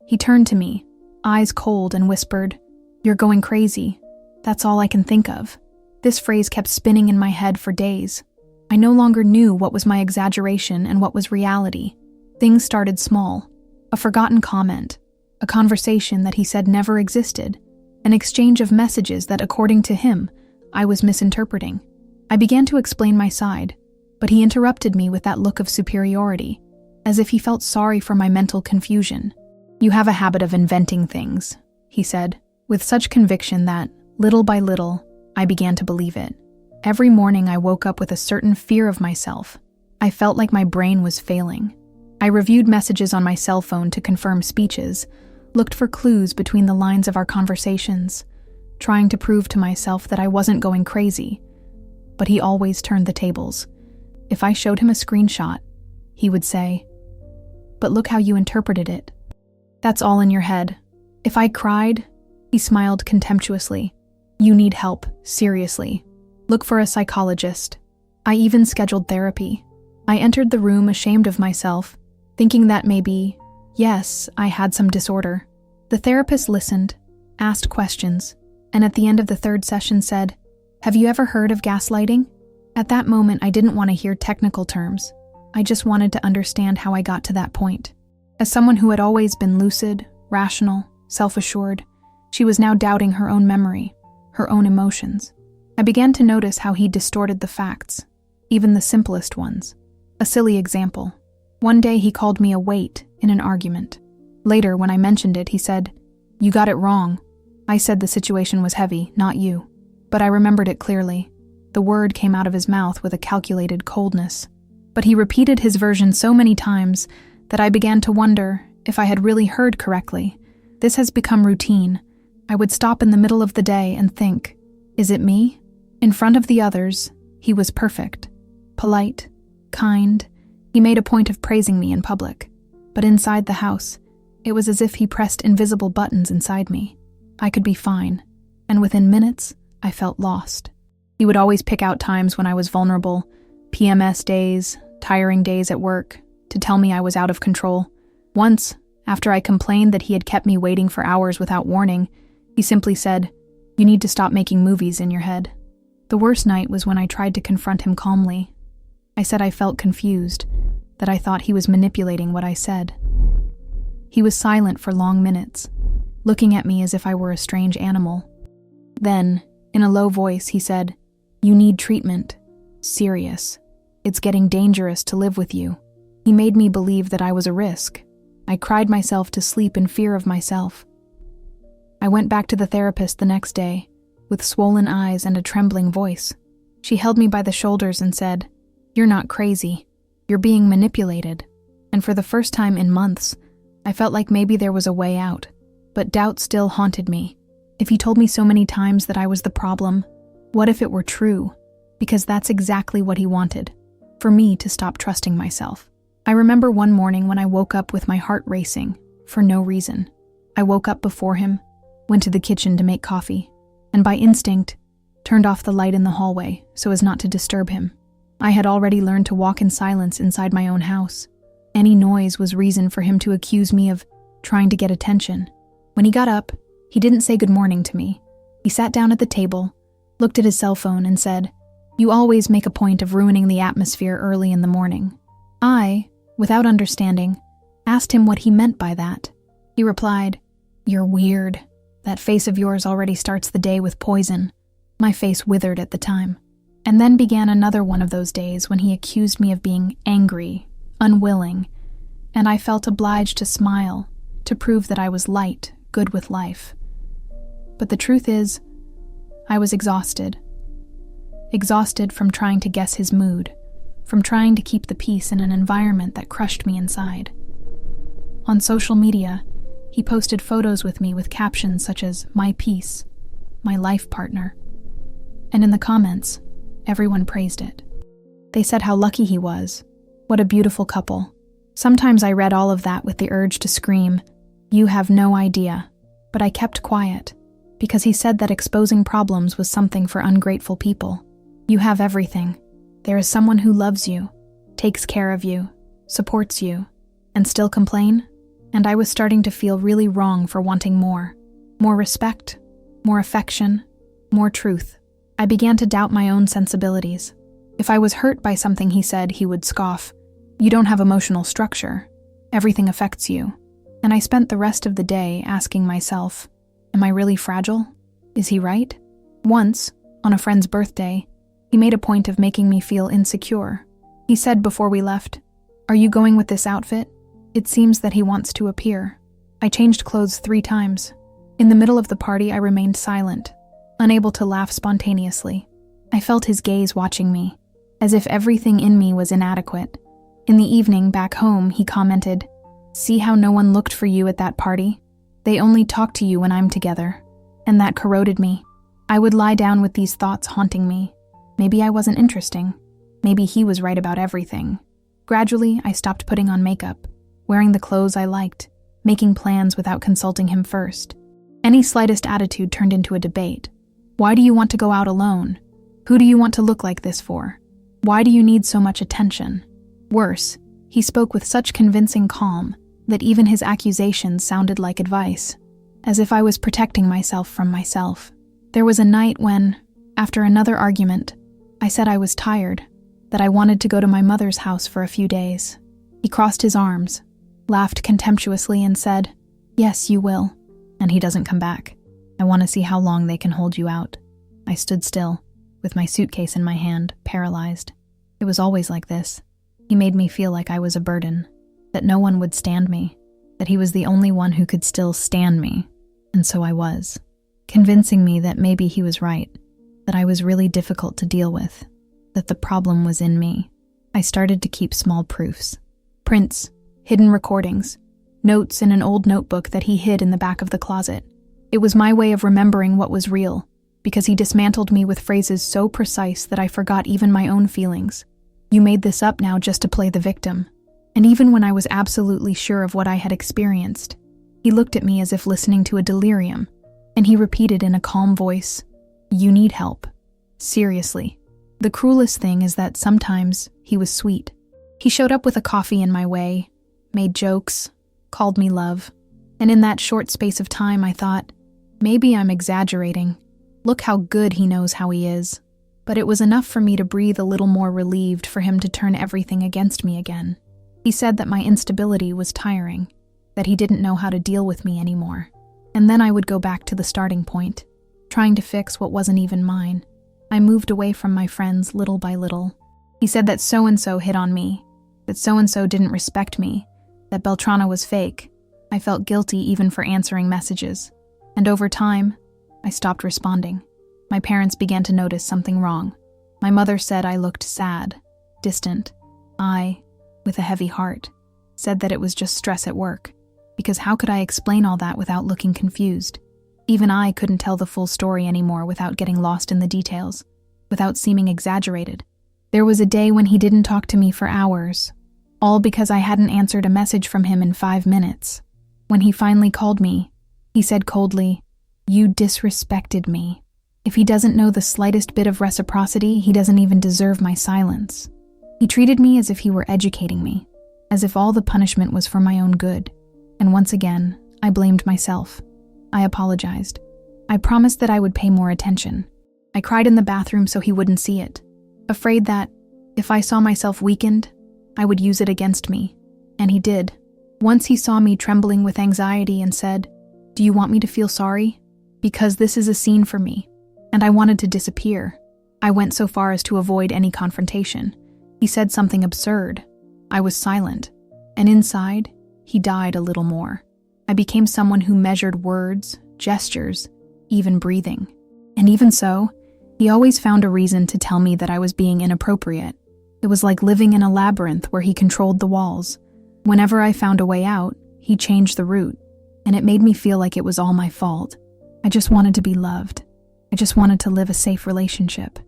He turned to me, eyes cold, and whispered, "You're going crazy. That's all I can think of." This phrase kept spinning in my head for days. I no longer knew what was my exaggeration and what was reality. Things started small. A forgotten comment, a conversation that he said never existed, an exchange of messages that, according to him, I was misinterpreting. I began to explain my side, but he interrupted me with that look of superiority, as if he felt sorry for my mental confusion. "You have a habit of inventing things," he said, with such conviction that, little by little, I began to believe it. Every morning I woke up with a certain fear of myself. I felt like my brain was failing. I reviewed messages on my cell phone to confirm speeches, looked for clues between the lines of our conversations, trying to prove to myself that I wasn't going crazy. But he always turned the tables. If I showed him a screenshot, he would say, "But look how you interpreted it. That's all in your head." If I cried, he smiled contemptuously. "You need help, seriously. Look for a psychologist." I even scheduled therapy. I entered the room ashamed of myself, thinking that maybe, yes, I had some disorder. The therapist listened, asked questions, and at the end of the third session said, "Have you ever heard of gaslighting?" At that moment, I didn't want to hear technical terms. I just wanted to understand how I got to that point. As someone who had always been lucid, rational, self-assured, she was now doubting her own memory, her own emotions. I began to notice how he distorted the facts, even the simplest ones. A silly example. One day he called me a weight in an argument. Later, when I mentioned it, he said, "You got it wrong." I said the situation was heavy, not you. But I remembered it clearly. The word came out of his mouth with a calculated coldness. But he repeated his version so many times that I began to wonder if I had really heard correctly. This has become routine. I would stop in the middle of the day and think, is it me? In front of the others, he was perfect. Polite, kind. He made a point of praising me in public. But inside the house, it was as if he pressed invisible buttons inside me. I could be fine, and within minutes, I felt lost. He would always pick out times when I was vulnerable, PMS days, tiring days at work, to tell me I was out of control. Once, after I complained that he had kept me waiting for hours without warning, he simply said, "You need to stop making movies in your head." The worst night was when I tried to confront him calmly. I said I felt confused, that I thought he was manipulating what I said. He was silent for long minutes, looking at me as if I were a strange animal. Then, in a low voice, he said, "You need treatment. Serious. It's getting dangerous to live with you." He made me believe that I was a risk. I cried myself to sleep in fear of myself. I went back to the therapist the next day, with swollen eyes and a trembling voice. She held me by the shoulders and said, "You're not crazy. You're being manipulated." And for the first time in months, I felt like maybe there was a way out. But doubt still haunted me. If he told me so many times that I was the problem, what if it were true? Because that's exactly what he wanted, for me to stop trusting myself. I remember one morning when I woke up with my heart racing, for no reason. I woke up before him, went to the kitchen to make coffee, and by instinct, turned off the light in the hallway so as not to disturb him. I had already learned to walk in silence inside my own house. Any noise was reason for him to accuse me of trying to get attention. When he got up, he didn't say good morning to me. He sat down at the table, looked at his cell phone and said, "You always make a point of ruining the atmosphere early in the morning." I, without understanding, asked him what he meant by that. He replied, "You're weird. That face of yours already starts the day with poison." My face withered at the time. And then began another one of those days when he accused me of being angry, unwilling, and I felt obliged to smile, to prove that I was light, good with life. But the truth is, I was exhausted. Exhausted from trying to guess his mood, from trying to keep the peace in an environment that crushed me inside. On social media, he posted photos with me with captions such as "my peace," "my life partner." And in the comments, everyone praised it. They said how lucky he was. What a beautiful couple. Sometimes I read all of that with the urge to scream, "You have no idea." But I kept quiet, because he said that exposing problems was something for ungrateful people. You have everything. There is someone who loves you, takes care of you, supports you, and still complain? and I was starting to feel really wrong for wanting more. More respect, more affection, more truth. I began to doubt my own sensibilities. If I was hurt by something he said, he would scoff. "You don't have emotional structure. Everything affects you." And I spent the rest of the day asking myself, am I really fragile? Is he right? Once, on a friend's birthday, he made a point of making me feel insecure. He said before we left, "Are you going with this outfit? It seems that he wants to appear." I changed clothes 3 times. In the middle of the party, I remained silent, unable to laugh spontaneously. I felt his gaze watching me, as if everything in me was inadequate. In the evening, back home, he commented, "See how no one looked for you at that party? They only talk to you when I'm together." And that corroded me. I would lie down with these thoughts haunting me. Maybe I wasn't interesting. Maybe he was right about everything. Gradually, I stopped putting on makeup, wearing the clothes I liked, making plans without consulting him first. Any slightest attitude turned into a debate. Why do you want to go out alone? Who do you want to look like this for? Why do you need so much attention? Worse, he spoke with such convincing calm that even his accusations sounded like advice, as if I was protecting myself from myself. There was a night when, after another argument, I said I was tired, that I wanted to go to my mother's house for a few days. He crossed his arms, laughed contemptuously, and said, "Yes, you will." And he doesn't come back. I want to see how long they can hold you out. I stood still, with my suitcase in my hand, paralyzed. It was always like this. He made me feel like I was a burden, that no one would stand me, that he was the only one who could still stand me. And so I was, convincing me that maybe he was right, that I was really difficult to deal with, that the problem was in me. I started to keep small proofs. Prints, hidden recordings, notes in an old notebook that he hid in the back of the closet. It was my way of remembering what was real, because he dismantled me with phrases so precise that I forgot even my own feelings. "You made this up now just to play the victim." And even when I was absolutely sure of what I had experienced, he looked at me as if listening to a delirium, and he repeated in a calm voice, "You need help." Seriously. The cruelest thing is that sometimes he was sweet. He showed up with a coffee in my way, made jokes, called me love, and in that short space of time I thought, maybe I'm exaggerating. Look how good he knows how he is. But it was enough for me to breathe a little more relieved for him to turn everything against me again. He said that my instability was tiring, that he didn't know how to deal with me anymore. And then I would go back to the starting point, trying to fix what wasn't even mine. I moved away from my friends little by little. He said that so-and-so hit on me, that so-and-so didn't respect me, that Beltrana was fake. I felt guilty even for answering messages. And over time, I stopped responding. My parents began to notice something wrong. My mother said I looked sad, distant. I, with a heavy heart, said that it was just stress at work, because how could I explain all that without looking confused? Even I couldn't tell the full story anymore without getting lost in the details, without seeming exaggerated. There was a day when he didn't talk to me for hours, all because I hadn't answered a message from him in 5 minutes. When he finally called me, he said coldly, "You disrespected me." If he doesn't know the slightest bit of reciprocity, he doesn't even deserve my silence. He treated me as if he were educating me, as if all the punishment was for my own good. And once again, I blamed myself. I apologized. I promised that I would pay more attention. I cried in the bathroom so he wouldn't see it, afraid that, if I saw myself weakened, I would use it against me. And he did. Once he saw me trembling with anxiety and said, "Do you want me to feel sorry? Because this is a scene for me." And I wanted to disappear. I went so far as to avoid any confrontation. He said something absurd. I was silent. And inside, he died a little more. I became someone who measured words, gestures, even breathing. And even so, he always found a reason to tell me that I was being inappropriate. It was like living in a labyrinth where he controlled the walls. Whenever I found a way out, he changed the route, and it made me feel like it was all my fault. I just wanted to be loved. I just wanted to live a safe relationship.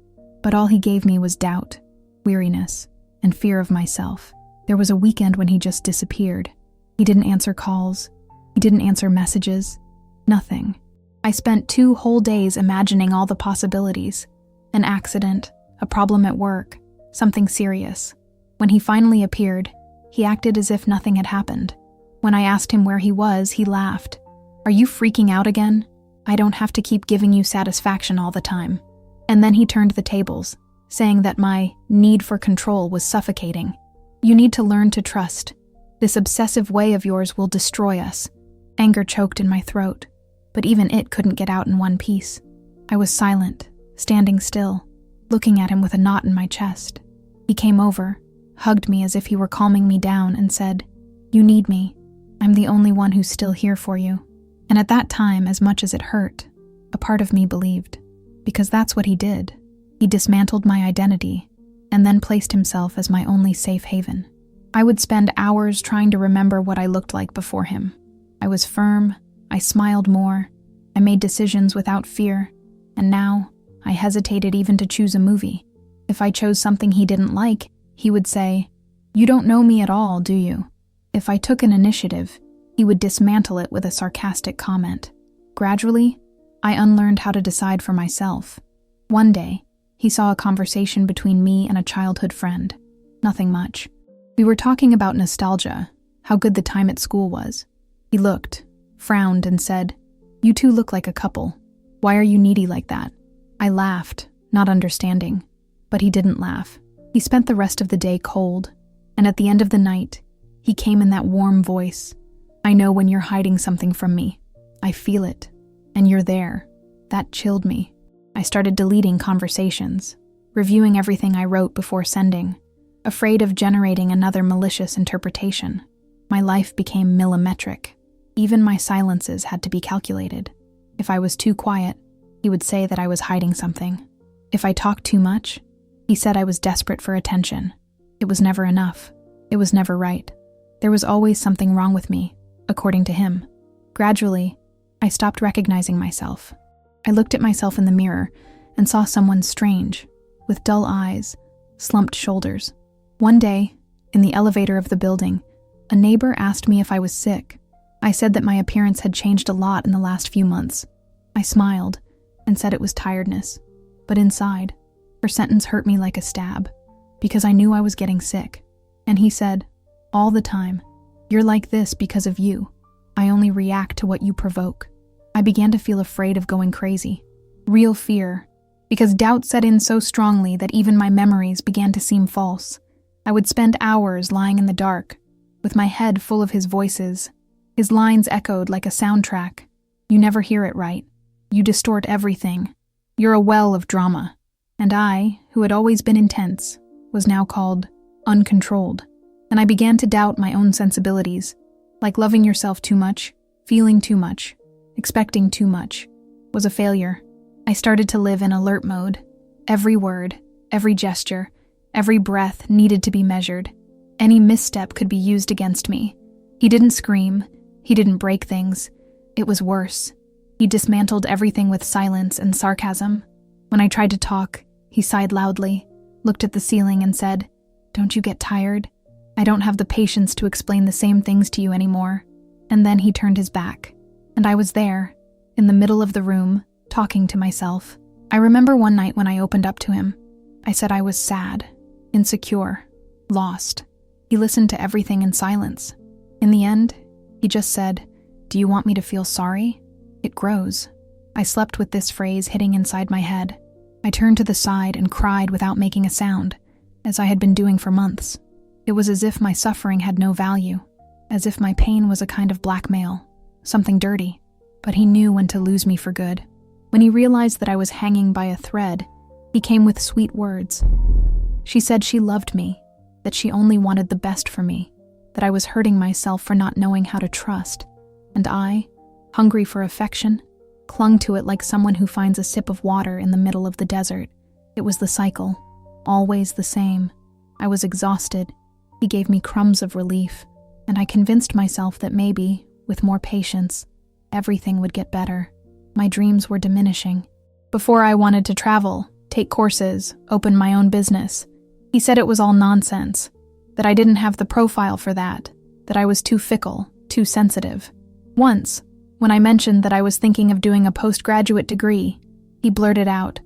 But all he gave me was doubt, weariness, and fear of myself. There was a weekend when he just disappeared. He didn't answer calls. He didn't answer messages. Nothing. I spent 2 whole days imagining all the possibilities. An accident, a problem at work, something serious. When he finally appeared, he acted as if nothing had happened. When I asked him where he was, he laughed. "Are you freaking out again? I don't have to keep giving you satisfaction all the time." And then he turned the tables, saying that my need for control was suffocating. "You need to learn to trust. This obsessive way of yours will destroy us." Anger choked in my throat, but even it couldn't get out in one piece. I was silent, standing still, looking at him with a knot in my chest. He came over, hugged me as if he were calming me down, and said, "You need me. I'm the only one who's still here for you." And at that time, as much as it hurt, a part of me believed, because that's what he did. He dismantled my identity, and then placed himself as my only safe haven. I would spend hours trying to remember what I looked like before him. I was firm, I smiled more, I made decisions without fear, and now I hesitated even to choose a movie. If I chose something he didn't like, he would say, "You don't know me at all, do you?" If I took an initiative, he would dismantle it with a sarcastic comment. Gradually, I unlearned how to decide for myself. One day, he saw a conversation between me and a childhood friend. Nothing much. We were talking about nostalgia, how good the time at school was. He looked, frowned, and said, "You two look like a couple. Why are you needy like that?" I laughed, not understanding. But he didn't laugh. He spent the rest of the day cold, and at the end of the night, he came in that warm voice. "I know when you're hiding something from me. I feel it. And you're there." That chilled me. I started deleting conversations, reviewing everything I wrote before sending, afraid of generating another malicious interpretation. My life became millimetric. Even my silences had to be calculated. If I was too quiet, he would say that I was hiding something. If I talked too much, he said I was desperate for attention. It was never enough. It was never right. There was always something wrong with me, according to him. Gradually, I stopped recognizing myself. I looked at myself in the mirror and saw someone strange, with dull eyes, slumped shoulders. One day, in the elevator of the building, a neighbor asked me if I was sick. I said that my appearance had changed a lot in the last few months. I smiled and said it was tiredness. But inside, her sentence hurt me like a stab, because I knew I was getting sick. And he said, "All the time, you're like this because of you. I only react to what you provoke." I began to feel afraid of going crazy. Real fear, because doubt set in so strongly that even my memories began to seem false. I would spend hours lying in the dark, with my head full of his voices. His lines echoed like a soundtrack. "You never hear it right. You distort everything. You're a well of drama." And I, who had always been intense, was now called uncontrolled. And I began to doubt my own sensibilities, like loving yourself too much, feeling too much, expecting too much, was a failure. I started to live in alert mode. Every word, every gesture, every breath needed to be measured. Any misstep could be used against me. He didn't scream. He didn't break things. It was worse. He dismantled everything with silence and sarcasm. When I tried to talk, he sighed loudly, looked at the ceiling and said, "Don't you get tired? I don't have the patience to explain the same things to you anymore." And then he turned his back. And I was there, in the middle of the room, talking to myself. I remember one night when I opened up to him. I said I was sad, insecure, lost. He listened to everything in silence. In the end, he just said, "Do you want me to feel sorry? It grows." I slept with this phrase hitting inside my head. I turned to the side and cried without making a sound, as I had been doing for months. It was as if my suffering had no value, as if my pain was a kind of blackmail, something dirty. But he knew when to lose me for good. When he realized that I was hanging by a thread, he came with sweet words. She said she loved me, that she only wanted the best for me, that I was hurting myself for not knowing how to trust. And I, hungry for affection, clung to it like someone who finds a sip of water in the middle of the desert. It was the cycle, always the same. I was exhausted. He gave me crumbs of relief, and I convinced myself that maybe, with more patience, everything would get better. My dreams were diminishing. Before I wanted to travel, take courses, open my own business, he said it was all nonsense, that I didn't have the profile for that I was too fickle, too sensitive. Once, when I mentioned that I was thinking of doing a postgraduate degree, he blurted out,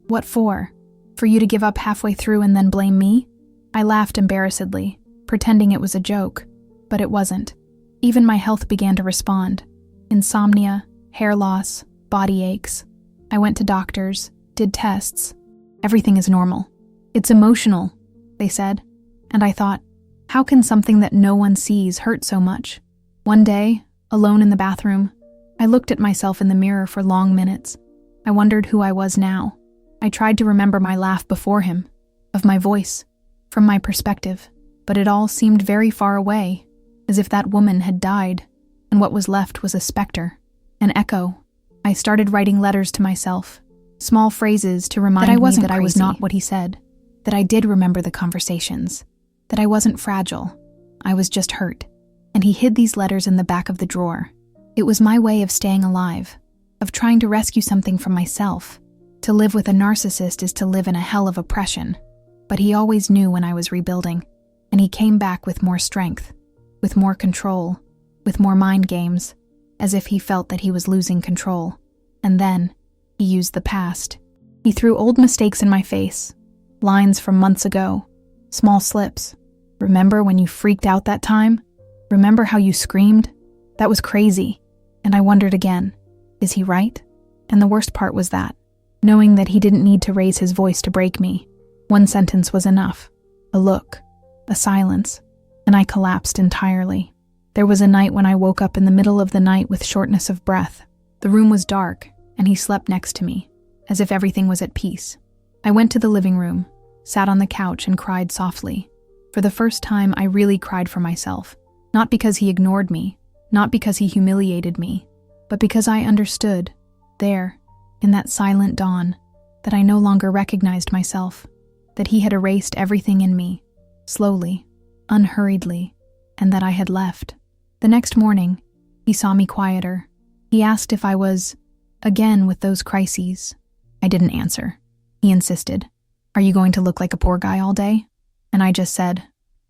"What for? For you to give up halfway through and then blame me?" I laughed embarrassedly, pretending it was a joke, but it wasn't. Even my health began to respond. Insomnia, hair loss, body aches. I went to doctors, did tests. Everything is normal. It's emotional, they said. And I thought, how can something that no one sees hurt so much? One day, alone in the bathroom, I looked at myself in the mirror for long minutes. I wondered who I was now. I tried to remember my laugh before him, of my voice, from my perspective, but it all seemed very far away, as if that woman had died, and what was left was a specter, an echo. I started writing letters to myself, small phrases to remind me that I was not what he said, that I did remember the conversations, that I wasn't fragile, I was just hurt. And he hid these letters in the back of the drawer. It was my way of staying alive, of trying to rescue something from myself. To live with a narcissist is to live in a hell of oppression. But he always knew when I was rebuilding, and he came back with more strength, with more control, with more mind games, as if he felt that he was losing control. And then, he used the past. He threw old mistakes in my face, lines from months ago, small slips. Remember when you freaked out that time? Remember how you screamed? That was crazy. And I wondered again, is he right? And the worst part was that, knowing that he didn't need to raise his voice to break me. One sentence was enough. A look, a silence, and I collapsed entirely. There was a night when I woke up in the middle of the night with shortness of breath. The room was dark, and he slept next to me, as if everything was at peace. I went to the living room, sat on the couch, and cried softly. For the first time, I really cried for myself. Not because he ignored me, not because he humiliated me, but because I understood, there, in that silent dawn, that I no longer recognized myself, that he had erased everything in me, slowly, unhurriedly, and that I had left. The next morning, he saw me quieter. He asked if I was, again, with those crises. I didn't answer. He insisted, "Are you going to look like a poor guy all day?" And I just said,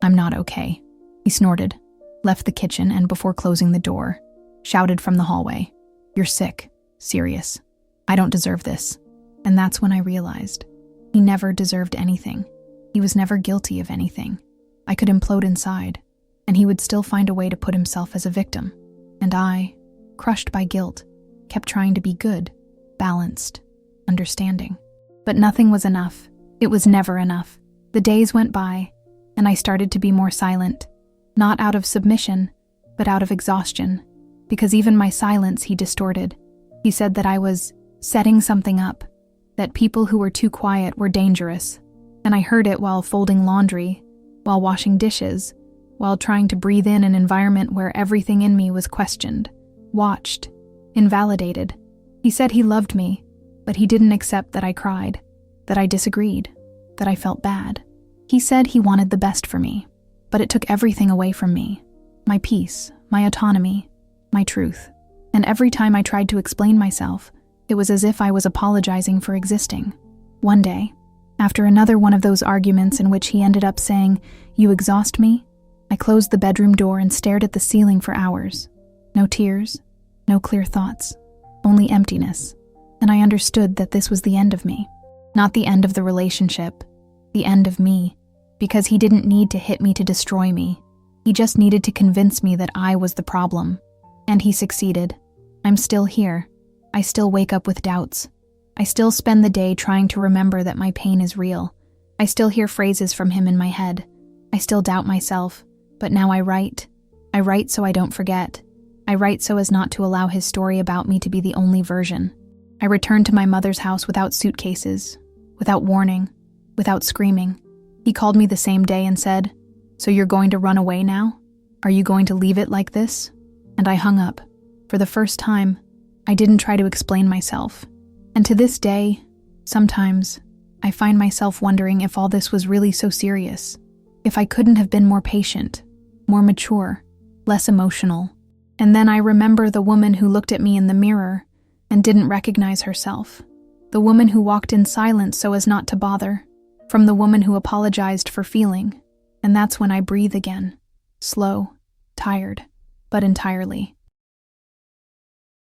"I'm not okay." He snorted, left the kitchen, and before closing the door, shouted from the hallway, "You're sick, serious. I don't deserve this." And that's when I realized he never deserved anything. He was never guilty of anything. I could implode inside, and he would still find a way to put himself as a victim. And I, crushed by guilt, kept trying to be good, balanced, understanding. But nothing was enough. It was never enough. The days went by, and I started to be more silent. Not out of submission, but out of exhaustion, because even my silence he distorted. He said that I was setting something up, that people who were too quiet were dangerous, and I heard it while folding laundry, while washing dishes, while trying to breathe in an environment where everything in me was questioned, watched, invalidated. He said he loved me, but he didn't accept that I cried, that I disagreed, that I felt bad. He said he wanted the best for me, but it took everything away from me, my peace, my autonomy, my truth. And every time I tried to explain myself, it was as if I was apologizing for existing. One day, after another one of those arguments in which he ended up saying, "You exhaust me," I closed the bedroom door and stared at the ceiling for hours. No tears, no clear thoughts, only emptiness. And I understood that this was the end of me. Not the end of the relationship, the end of me. Because he didn't need to hit me to destroy me. He just needed to convince me that I was the problem. And he succeeded. I'm still here. I still wake up with doubts. I still spend the day trying to remember that my pain is real. I still hear phrases from him in my head. I still doubt myself, but now I write. I write so I don't forget. I write so as not to allow his story about me to be the only version. I returned to my mother's house without suitcases, without warning, without screaming. He called me the same day and said, "So you're going to run away now? Are you going to leave it like this?" And I hung up. For the first time, I didn't try to explain myself. And to this day, sometimes, I find myself wondering if all this was really so serious. If I couldn't have been more patient, more mature, less emotional. And then I remember the woman who looked at me in the mirror and didn't recognize herself. The woman who walked in silence so as not to bother. From the woman who apologized for feeling. And that's when I breathe again. Slow, tired, but entirely.